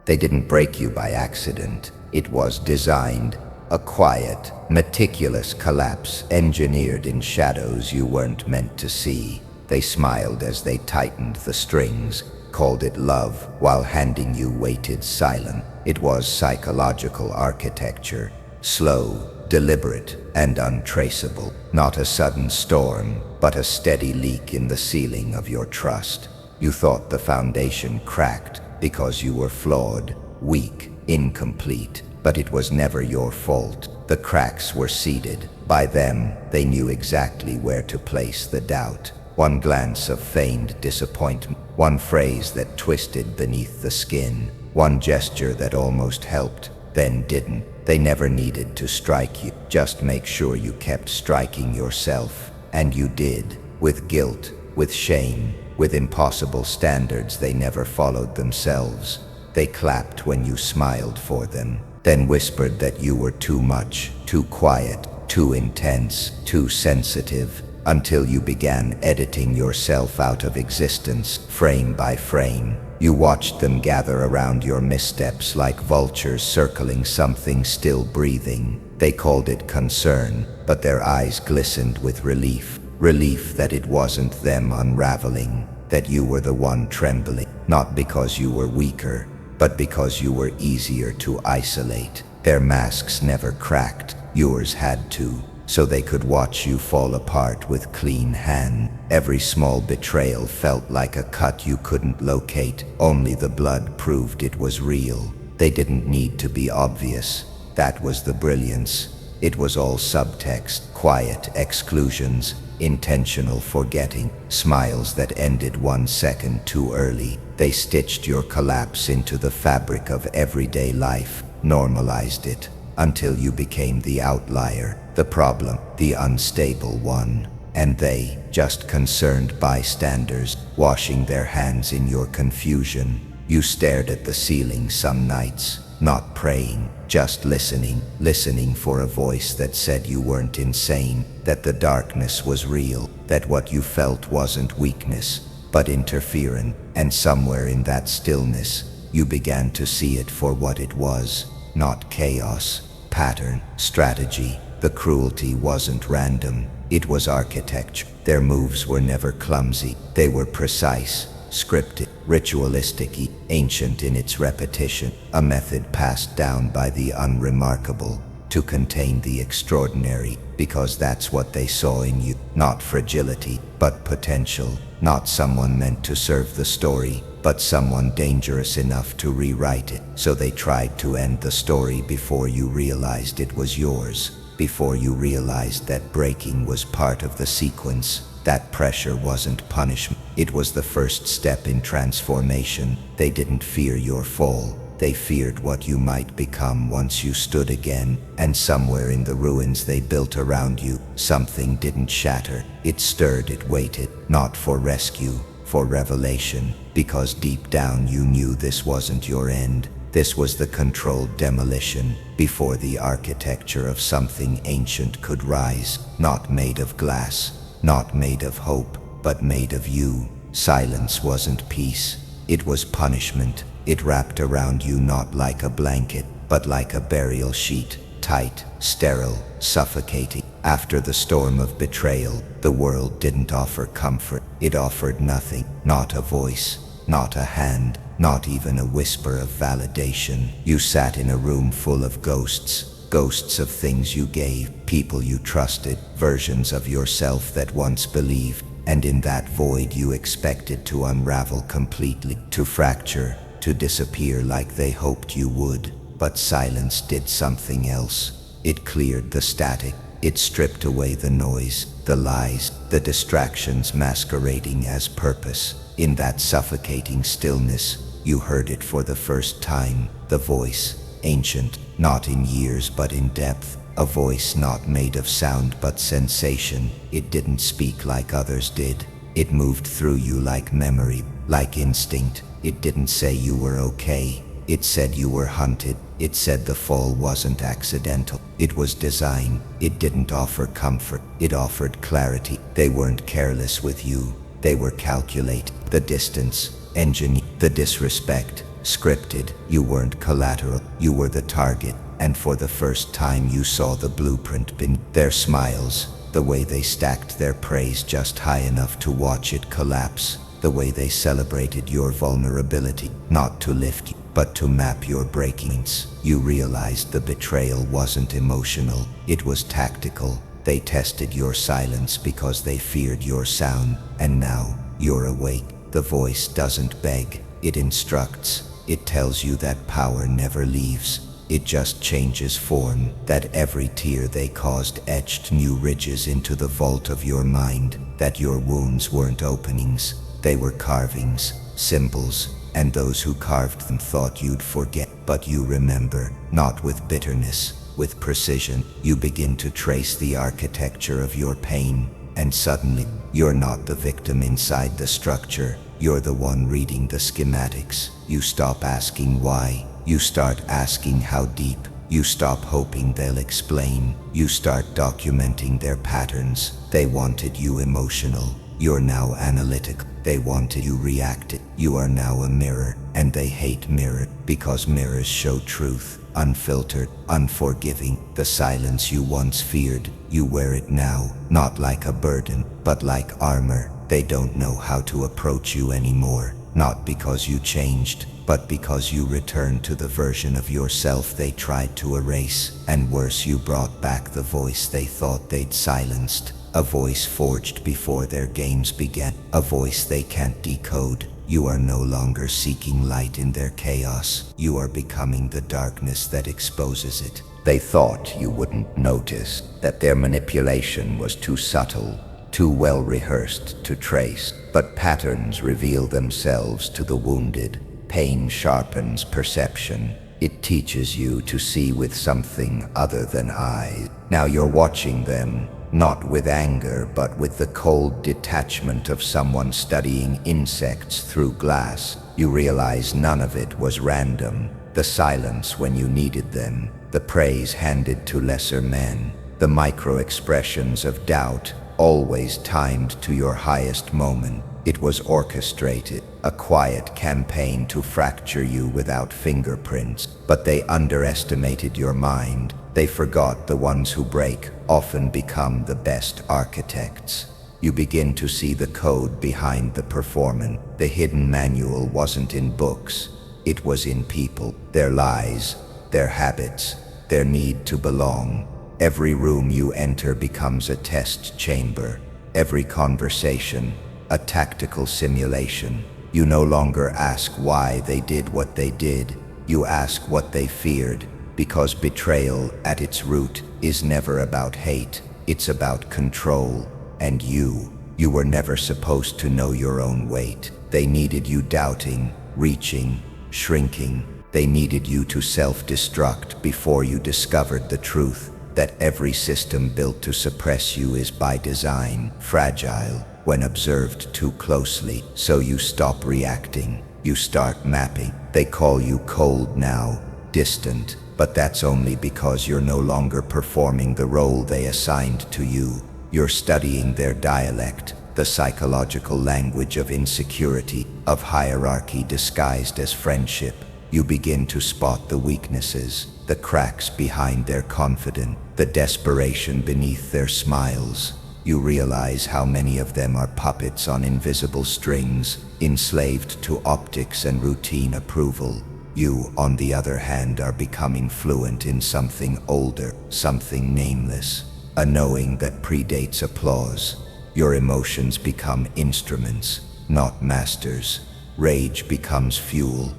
They didn't break you by accident. It was designed. A quiet, meticulous collapse engineered in shadows you weren't meant to see. They smiled as they tightened the strings, called it love, while handing you weighted silence. It was psychological architecture, slow, deliberate, and untraceable. Not a sudden storm, but a steady leak in the ceiling of your trust. You thought the foundation cracked because you were flawed, weak, incomplete, but it was never your fault. The cracks were seeded. By them, they knew exactly where to place the doubt. One glance of feigned disappointment, one phrase that twisted beneath the skin, one gesture that almost helped, then didn't. They never needed to strike you. Just make sure you kept striking yourself. And you did, with guilt, with shame, with impossible standards they never followed themselves. They clapped when you smiled for them, then whispered that you were too much, too quiet, too intense, too sensitive, until you began editing yourself out of existence, frame by frame. You watched them gather around your missteps like vultures circling something still breathing. They called it concern, but their eyes glistened with relief. Relief that it wasn't them unraveling, that you were the one trembling, not because you were weaker, but because you were easier to isolate. Their masks never cracked, yours had to, so they could watch you fall apart with clean hand. Every small betrayal felt like a cut you couldn't locate, only the blood proved it was real. They didn't need to be obvious. That was the brilliance. It was all subtext, quiet exclusions, intentional forgetting, smiles that ended 1 second too early. They stitched your collapse into the fabric of everyday life, normalized it, until you became the outlier, the problem, the unstable one. And they, just concerned bystanders, washing their hands in your confusion. You stared at the ceiling some nights, not praying, just listening for a voice that said you weren't insane, that the darkness was real, that what you felt wasn't weakness, but interference. And somewhere in that stillness, you began to see it for what it was, not chaos, pattern, strategy. The cruelty wasn't random, it was architecture. Their moves were never clumsy, they were precise, scripted, ritualistic, ancient in its repetition, a method passed down by the unremarkable to contain the extraordinary, because that's what they saw in you. Not fragility, but potential. Not someone meant to serve the story, but someone dangerous enough to rewrite it. So they tried to end the story before you realized it was yours, before you realized that breaking was part of the sequence. That pressure wasn't punishment, it was the first step in transformation. They didn't fear your fall, they feared what you might become once you stood again. And somewhere in the ruins they built around you, something didn't shatter. It stirred, it waited, not for rescue, for revelation, because deep down you knew this wasn't your end. This was the controlled demolition, before the architecture of something ancient could rise, not made of glass, not made of hope, but made of you. Silence wasn't peace, it was punishment. It wrapped around you not like a blanket, but like a burial sheet, tight, sterile, suffocating. After the storm of betrayal, the world didn't offer comfort. It offered nothing, not a voice, not a hand, not even a whisper of validation. You sat in a room full of ghosts, ghosts of things you gave, people you trusted, versions of yourself that once believed, and in that void you expected to unravel completely, to fracture, to disappear like they hoped you would. But silence did something else. It cleared the static. It stripped away the noise, the lies, the distractions masquerading as purpose. In that suffocating stillness, you heard it for the first time, the voice, ancient, not in years but in depth, a voice not made of sound but sensation. It didn't speak like others did. It moved through you like memory, like instinct. It didn't say you were okay. It said you were hunted. It said the fall wasn't accidental. It was design. It didn't offer comfort. It offered clarity. They weren't careless with you. They were calculate. The distance, engineer, the disrespect, scripted. You weren't collateral, you were the target. And for the first time you saw the blueprint beneath their smiles, the way they stacked their praise just high enough to watch it collapse, the way they celebrated your vulnerability, not to lift you, but to map your breakings. You realized the betrayal wasn't emotional, it was tactical. They tested your silence because they feared your sound, and now you're awake. The voice doesn't beg, it instructs. It tells you that power never leaves. It just changes form, that every tear they caused etched new ridges into the vault of your mind, that your wounds weren't openings, they were carvings, symbols, and those who carved them thought you'd forget. But you remember, not with bitterness, with precision. You begin to trace the architecture of your pain, and suddenly, you're not the victim inside the structure, you're the one reading the schematics. You stop asking why, you start asking how deep. You stop hoping they'll explain, you start documenting their patterns. They wanted you emotional, you're now analytical. They wanted you reactive, you are now a mirror. And they hate mirror, because mirrors show truth, unfiltered, unforgiving. The silence you once feared, you wear it now, not like a burden, but like armor. They don't know how to approach you anymore, not because you changed, but because you returned to the version of yourself they tried to erase. And worse, you brought back the voice they thought they'd silenced. A voice forged before their games began, a voice they can't decode. You are no longer seeking light in their chaos. You are becoming the darkness that exposes it. They thought you wouldn't notice, that their manipulation was too subtle, too well rehearsed to trace. But patterns reveal themselves to the wounded. Pain sharpens perception. It teaches you to see with something other than eyes. Now you're watching them, not with anger, but with the cold detachment of someone studying insects through glass. You realize none of it was random. The silence when you needed them, the praise handed to lesser men, the micro-expressions of doubt, always timed to your highest moment. It was orchestrated, a quiet campaign to fracture you without fingerprints. But they underestimated your mind. They forgot the ones who break often become the best architects. You begin to see the code behind the performance. The hidden manual wasn't in books. It was in people, their lies, their habits, their need to belong. Every room you enter becomes a test chamber. Every conversation, a tactical simulation. You no longer ask why they did what they did. You ask what they feared. Because betrayal, at its root, is never about hate. It's about control. And you were never supposed to know your own weight. They needed you doubting, reaching, shrinking. They needed you to self-destruct before you discovered the truth, that every system built to suppress you is by design fragile when observed too closely. So you stop reacting. You start mapping. They call you cold now, distant. But that's only because you're no longer performing the role they assigned to you. You're studying their dialect, the psychological language of insecurity, of hierarchy disguised as friendship. You begin to spot the weaknesses, the cracks behind their confidence, the desperation beneath their smiles. You realize how many of them are puppets on invisible strings, enslaved to optics and routine approval. You, on the other hand, are becoming fluent in something older, something nameless, a knowing that predates applause. Your emotions become instruments, not masters. Rage becomes fuel,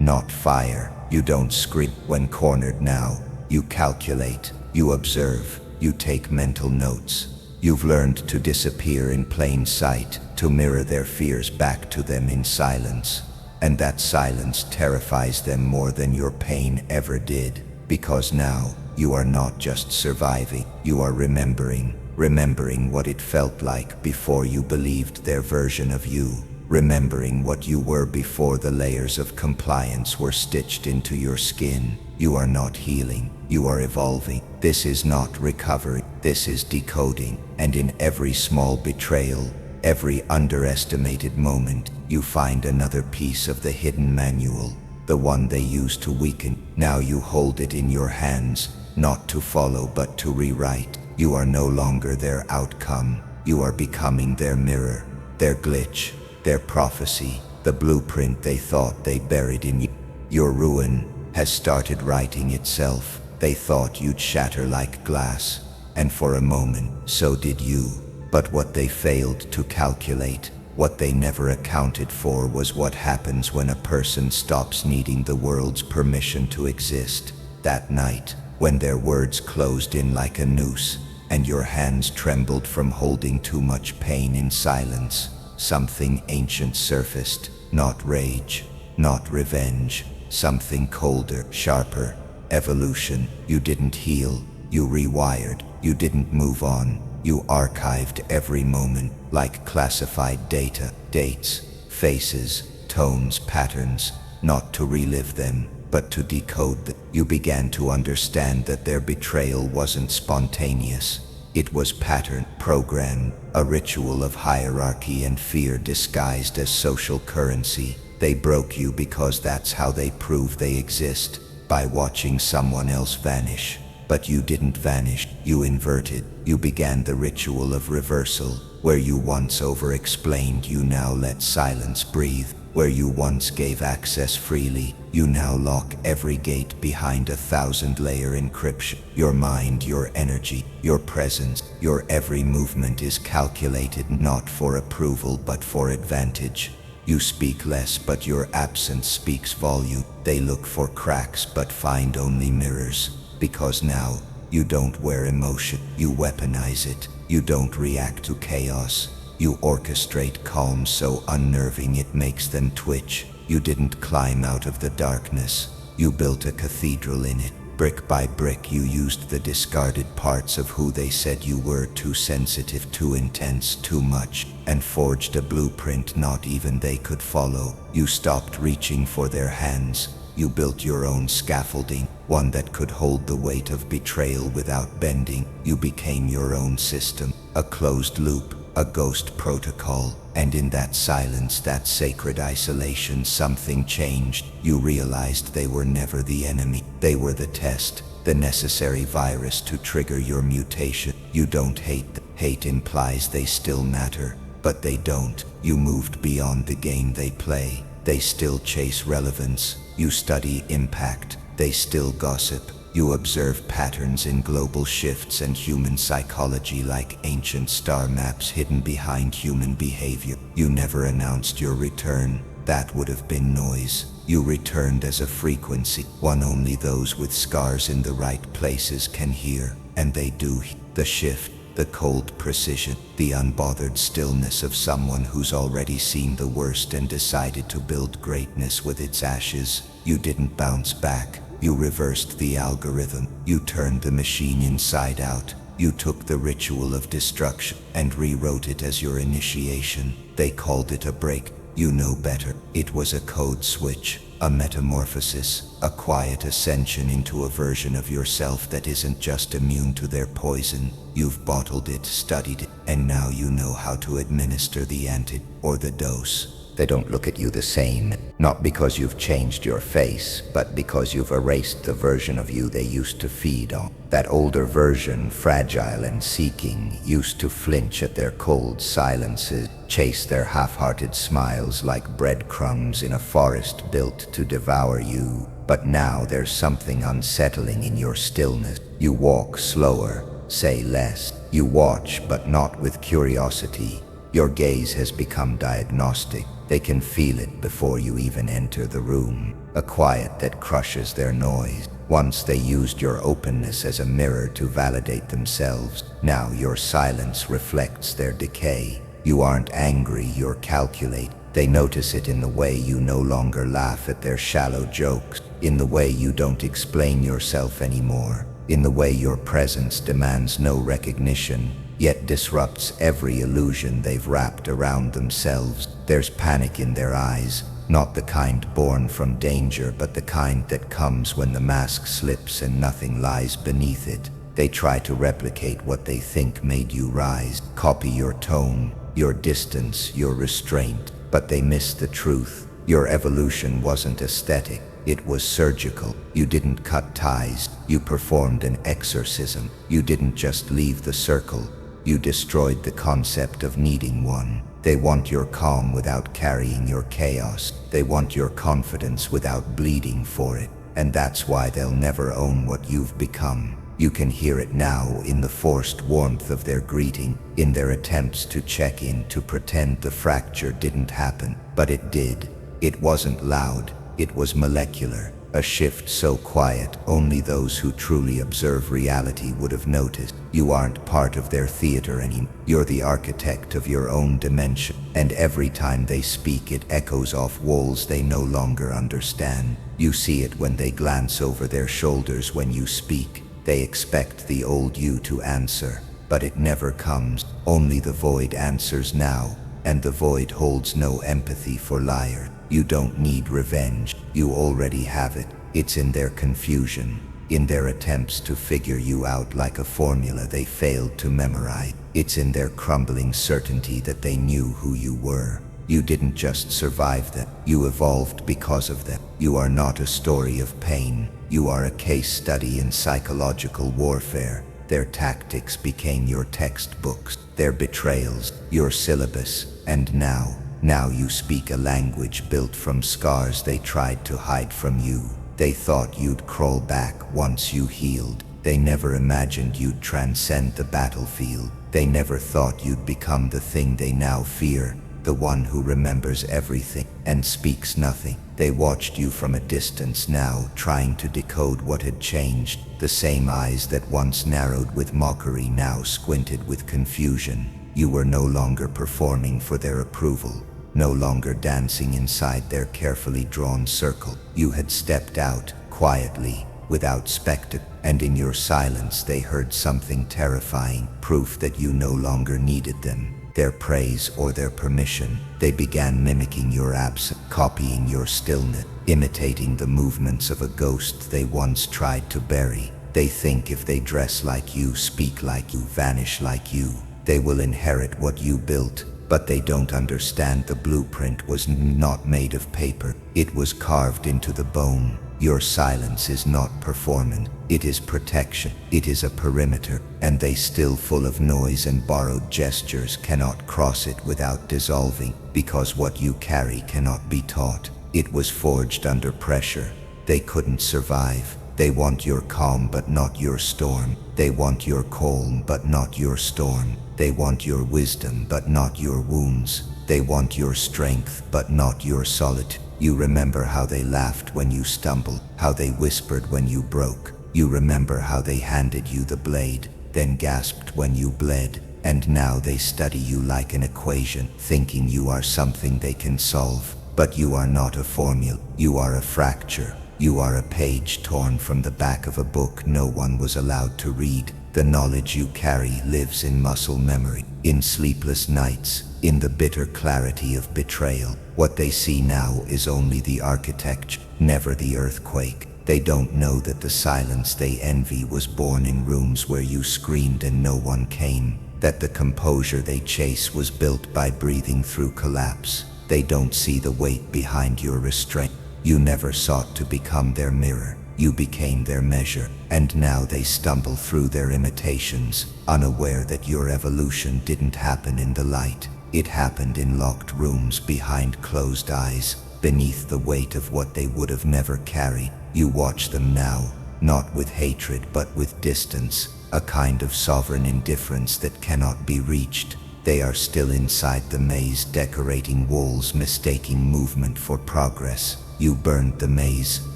not fire. You don't scream when cornered now. You calculate, you observe, you take mental notes. You've learned to disappear in plain sight, to mirror their fears back to them in silence. And that silence terrifies them more than your pain ever did, because now you are not just surviving, you are remembering what it felt like before you believed their version of you, remembering what you were before the layers of compliance were stitched into your skin. You are not healing, you are evolving. This is not recovery, this is decoding. And in every small betrayal, every underestimated moment, you find another piece of the hidden manual. the one they used to weaken. Now you hold it in your hands, not to follow but to rewrite. You are no longer their outcome. You are becoming their mirror, their glitch, their prophecy, the blueprint they thought they buried in you. Your ruin has started writing itself. They thought you'd shatter like glass, and for a moment, so did you. But what they failed to calculate, what they never accounted for, was what happens when a person stops needing the world's permission to exist. That night, when their words closed in like a noose, and your hands trembled from holding too much pain in silence, something ancient surfaced. Not rage, not revenge, something colder, sharper. Evolution. You didn't heal, you rewired. You didn't move on, you archived every moment like classified data, dates, faces, tones, patterns, not to relive them, but to decode them. You began to understand that their betrayal wasn't spontaneous. It was patterned, programmed, a ritual of hierarchy and fear disguised as social currency. They broke you because that's how they prove they exist, by watching someone else vanish. But you didn't vanish, you inverted. You began the ritual of reversal. Where you once over-explained, you now let silence breathe. Where you once gave access freely, you now lock every gate behind 1,000-layer encryption. Your mind, your energy, your presence, your every movement is calculated not for approval but for advantage. You speak less, but your absence speaks volume. They look for cracks but find only mirrors. Because now, you don't wear emotion, you weaponize it. You don't react to chaos. You orchestrate calm so unnerving it makes them twitch. You didn't climb out of the darkness. You built a cathedral in it. Brick by brick you used the discarded parts of who they said you were, too sensitive, too intense, too much, and forged a blueprint not even they could follow. You stopped reaching for their hands. You built your own scaffolding, one that could hold the weight of betrayal without bending. You became your own system, a closed loop, a ghost protocol. And in that silence, that sacred isolation, something changed. You realized they were never the enemy. They were the test, the necessary virus to trigger your mutation. You don't hate them. Hate implies they still matter, but they don't. You moved beyond the game they play. They still chase relevance. You study impact. They still gossip. You observe patterns in global shifts and human psychology like ancient star maps hidden behind human behavior. You never announced your return. That would have been noise. You returned as a frequency, one only those with scars in the right places can hear. And they do. The shift, the cold precision, the unbothered stillness of someone who's already seen the worst and decided to build greatness with its ashes. You didn't bounce back. You reversed the algorithm. You turned the machine inside out. You took the ritual of destruction and rewrote it as your initiation. They called it a break. You know better. It was a code switch, a metamorphosis, a quiet ascension into a version of yourself that isn't just immune to their poison. You've bottled it, studied it, and now you know how to administer the antidote or the dose. They don't look at you the same, not because you've changed your face, but because you've erased the version of you they used to feed on. That older version, fragile and seeking, used to flinch at their cold silences, chase their half-hearted smiles like breadcrumbs in a forest built to devour you. But now there's something unsettling in your stillness. You walk slower, say less. You watch, but not with curiosity. Your gaze has become diagnostic. They can feel it before you even enter the room, a quiet that crushes their noise. Once they used your openness as a mirror to validate themselves. Now your silence reflects their decay. You aren't angry, you're calculate. They notice it in the way you no longer laugh at their shallow jokes, in the way you don't explain yourself anymore, in the way your presence demands no recognition, yet disrupts every illusion they've wrapped around themselves. There's panic in their eyes, not the kind born from danger, but the kind that comes when the mask slips and nothing lies beneath it. They try to replicate what they think made you rise, copy your tone, your distance, your restraint, but they miss the truth. Your evolution wasn't aesthetic, it was surgical. You didn't cut ties, you performed an exorcism. You didn't just leave the circle, you destroyed the concept of needing one. They want your calm without carrying your chaos. They want your confidence without bleeding for it. And that's why they'll never own what you've become. You can hear it now in the forced warmth of their greeting, in their attempts to check in, to pretend the fracture didn't happen. But it did. It wasn't loud, it was molecular. A shift so quiet, only those who truly observe reality would have noticed. You aren't part of their theater anymore. You're the architect of your own dimension. And every time they speak, it echoes off walls they no longer understand. You see it when they glance over their shoulders when you speak. They expect the old you to answer, but it never comes. Only the void answers now, and the void holds no empathy for liars. You don't need revenge, you already have it. It's in their confusion, in their attempts to figure you out like a formula they failed to memorize. It's in their crumbling certainty that they knew who you were. You didn't just survive them, you evolved because of them. You are not a story of pain, you are a case study in psychological warfare. Their tactics became your textbooks, their betrayals, your syllabus, and now you speak a language built from scars they tried to hide from you. They thought you'd crawl back once you healed. They never imagined you'd transcend the battlefield. They never thought you'd become the thing they now fear, the one who remembers everything and speaks nothing. They watched you from a distance now, trying to decode what had changed. The same eyes that once narrowed with mockery now squinted with confusion. You were no longer performing for their approval, no longer dancing inside their carefully drawn circle. You had stepped out, quietly, without spectacle, and in your silence they heard something terrifying, proof that you no longer needed them, their praise or their permission. They began mimicking your absence, copying your stillness, imitating the movements of a ghost they once tried to bury. They think if they dress like you, speak like you, vanish like you, they will inherit what you built. But they don't understand the blueprint was not made of paper. It was carved into the bone. Your silence is not performance. It is protection. It is a perimeter. And they, still full of noise and borrowed gestures, cannot cross it without dissolving, because what you carry cannot be taught. It was forged under pressure. They couldn't survive. They want your calm but not your storm. They want your calm but not your storm. They want your wisdom but not your wounds. They want your strength but not your solitude. You remember how they laughed when you stumbled, how they whispered when you broke. You remember how they handed you the blade, then gasped when you bled. And now they study you like an equation, thinking you are something they can solve. But you are not a formula. You are a fracture. You are a page torn from the back of a book no one was allowed to read. The knowledge you carry lives in muscle memory, in sleepless nights, in the bitter clarity of betrayal. What they see now is only the architecture, never the earthquake. They don't know that the silence they envy was born in rooms where you screamed and no one came, that the composure they chase was built by breathing through collapse. They don't see the weight behind your restraint. You never sought to become their mirror. You became their measure, and now they stumble through their imitations, unaware that your evolution didn't happen in the light. It happened in locked rooms behind closed eyes, beneath the weight of what they would have never carried. You watch them now, not with hatred but with distance, a kind of sovereign indifference that cannot be reached. They are still inside the maze, decorating walls, mistaking movement for progress. You burned the maze,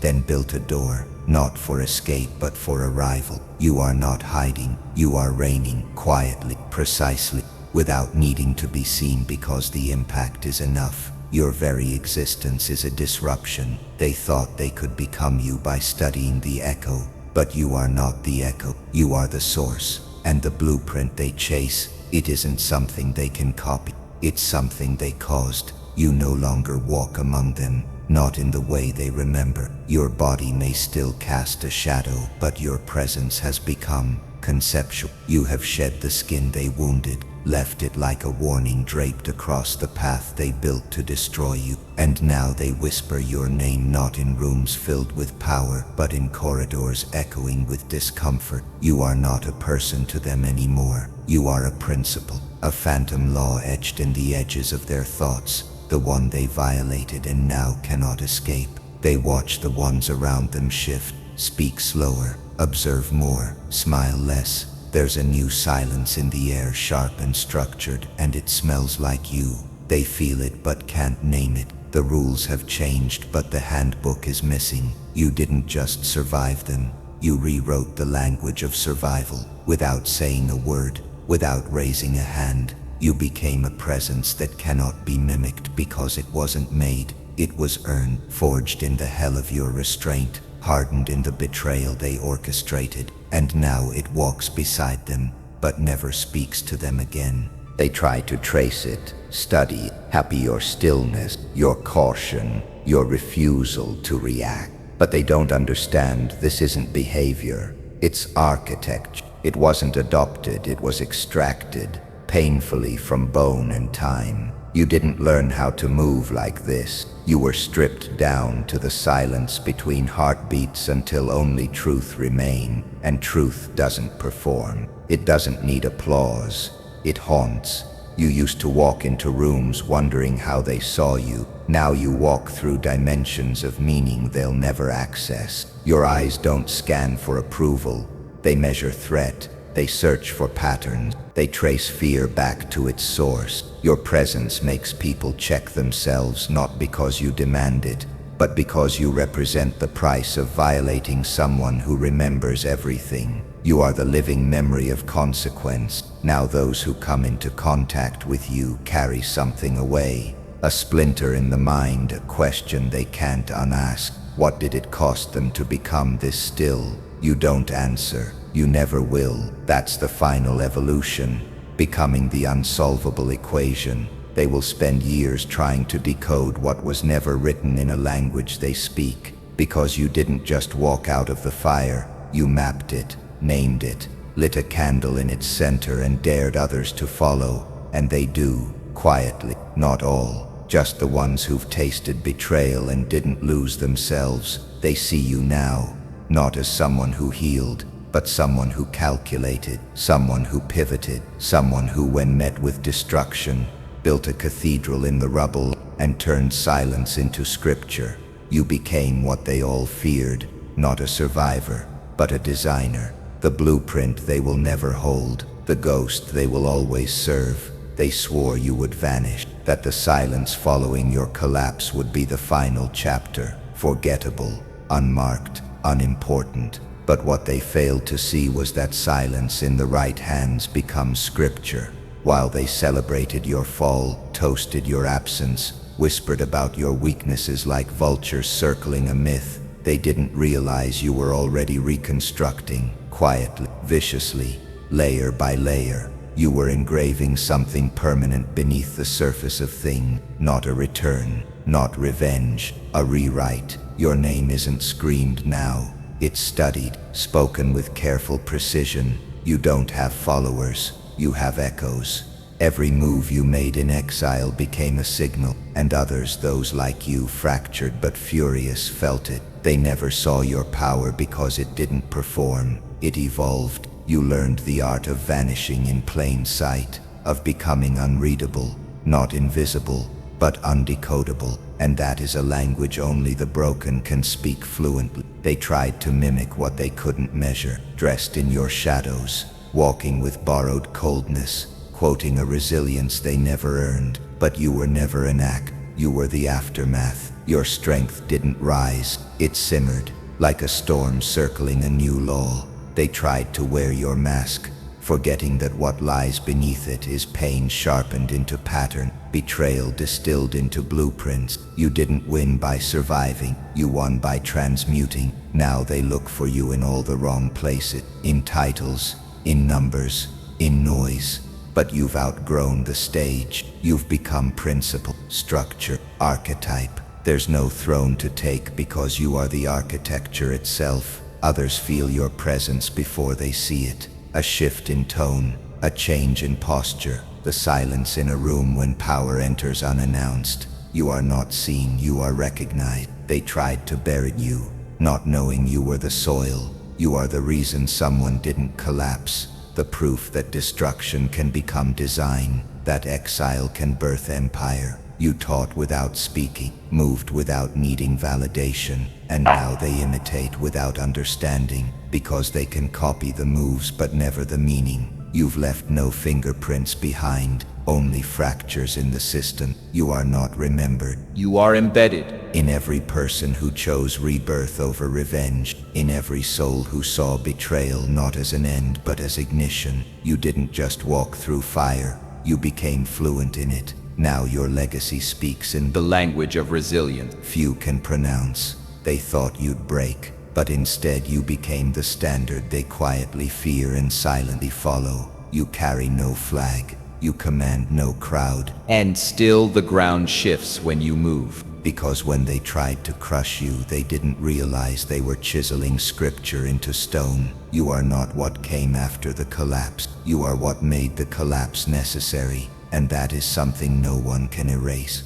then built a door, not for escape but for arrival. You are not hiding, you are reigning, quietly, precisely, without needing to be seen, because the impact is enough. Your very existence is a disruption. They thought they could become you by studying the echo, but you are not the echo. You are the source, and the blueprint they chase, it isn't something they can copy. It's something they caused. You no longer walk among them, not in the way they remember. Your body may still cast a shadow, but your presence has become conceptual. You have shed the skin they wounded, left it like a warning draped across the path they built to destroy you. And now they whisper your name not in rooms filled with power, but in corridors echoing with discomfort. You are not a person to them anymore. You are a principle, a phantom law etched in the edges of their thoughts, the one they violated and now cannot escape. They watch the ones around them shift, speak slower, observe more, smile less. There's a new silence in the air, sharp and structured, and it smells like you. They feel it but can't name it. The rules have changed, but the handbook is missing. You didn't just survive them. You rewrote the language of survival. Without saying a word, without raising a hand, you became a presence that cannot be mimicked because it wasn't made. It was earned, forged in the hell of your restraint, hardened in the betrayal they orchestrated, and now it walks beside them, but never speaks to them again. They try to trace it, study, happy your stillness, your caution, your refusal to react. But they don't understand this isn't behavior, it's architecture. It wasn't adopted, it was extracted, painfully from bone and time. You didn't learn how to move like this. You were stripped down to the silence between heartbeats until only truth remained, and truth doesn't perform. It doesn't need applause. It haunts. You used to walk into rooms wondering how they saw you. Now you walk through dimensions of meaning they'll never access. Your eyes don't scan for approval. They measure threat. They search for patterns. They trace fear back to its source. Your presence makes people check themselves, not because you demand it, but because you represent the price of violating someone who remembers everything. You are the living memory of consequence. Now those who come into contact with you carry something away. A splinter in the mind, a question they can't unask. What did it cost them to become this still? You don't answer. You never will. That's the final evolution, becoming the unsolvable equation. They will spend years trying to decode what was never written in a language they speak, because you didn't just walk out of the fire, you mapped it, named it, lit a candle in its center and dared others to follow, and they do, quietly. Not all, just the ones who've tasted betrayal and didn't lose themselves. They see you now, not as someone who healed, but someone who calculated, someone who pivoted, someone who, when met with destruction, built a cathedral in the rubble and turned silence into scripture. You became what they all feared, not a survivor, but a designer. The blueprint they will never hold, the ghost they will always serve. They swore you would vanish, that the silence following your collapse would be the final chapter, forgettable, unmarked, unimportant. But what they failed to see was that silence in the right hands becomes scripture. While they celebrated your fall, toasted your absence, whispered about your weaknesses like vultures circling a myth, they didn't realize you were already reconstructing, quietly, viciously, layer by layer. You were engraving something permanent beneath the surface of things, not a return, not revenge, a rewrite. Your name isn't screamed now. It's studied, spoken with careful precision. You don't have followers, you have echoes. Every move you made in exile became a signal, and others, those like you, fractured but furious, felt it. They never saw your power because it didn't perform. It evolved. You learned the art of vanishing in plain sight, of becoming unreadable, not invisible, but undecodable. And that is a language only the broken can speak fluently. They tried to mimic what they couldn't measure, dressed in your shadows, walking with borrowed coldness, quoting a resilience they never earned. But you were never an act, you were the aftermath. Your strength didn't rise, it simmered, like a storm circling a new law. They tried to wear your mask, forgetting that what lies beneath it is pain sharpened into pattern, betrayal distilled into blueprints. You didn't win by surviving, you won by transmuting. Now they look for you in all the wrong places, in titles, in numbers, in noise. But you've outgrown the stage. You've become principle, structure, archetype. There's no throne to take because you are the architecture itself. Others feel your presence before they see it. A shift in tone, a change in posture, the silence in a room when power enters unannounced. You are not seen, you are recognized. They tried to bury you, not knowing you were the soil. You are the reason someone didn't collapse, the proof that destruction can become design, that exile can birth empire. You taught without speaking, moved without needing validation, and now they imitate without understanding, because they can copy the moves but never the meaning. You've left no fingerprints behind, only fractures in the system. You are not remembered. You are embedded. In every person who chose rebirth over revenge, in every soul who saw betrayal not as an end but as ignition. You didn't just walk through fire, you became fluent in it. Now your legacy speaks in The language of resilience. few can pronounce. They thought you'd break, but instead you became the standard they quietly fear and silently follow. You carry no flag, you command no crowd, And still the ground shifts when you move. because when they tried to crush you, they didn't realize they were chiseling scripture into stone. You are not what came after the collapse. You are what made the collapse necessary, and that is something no one can erase.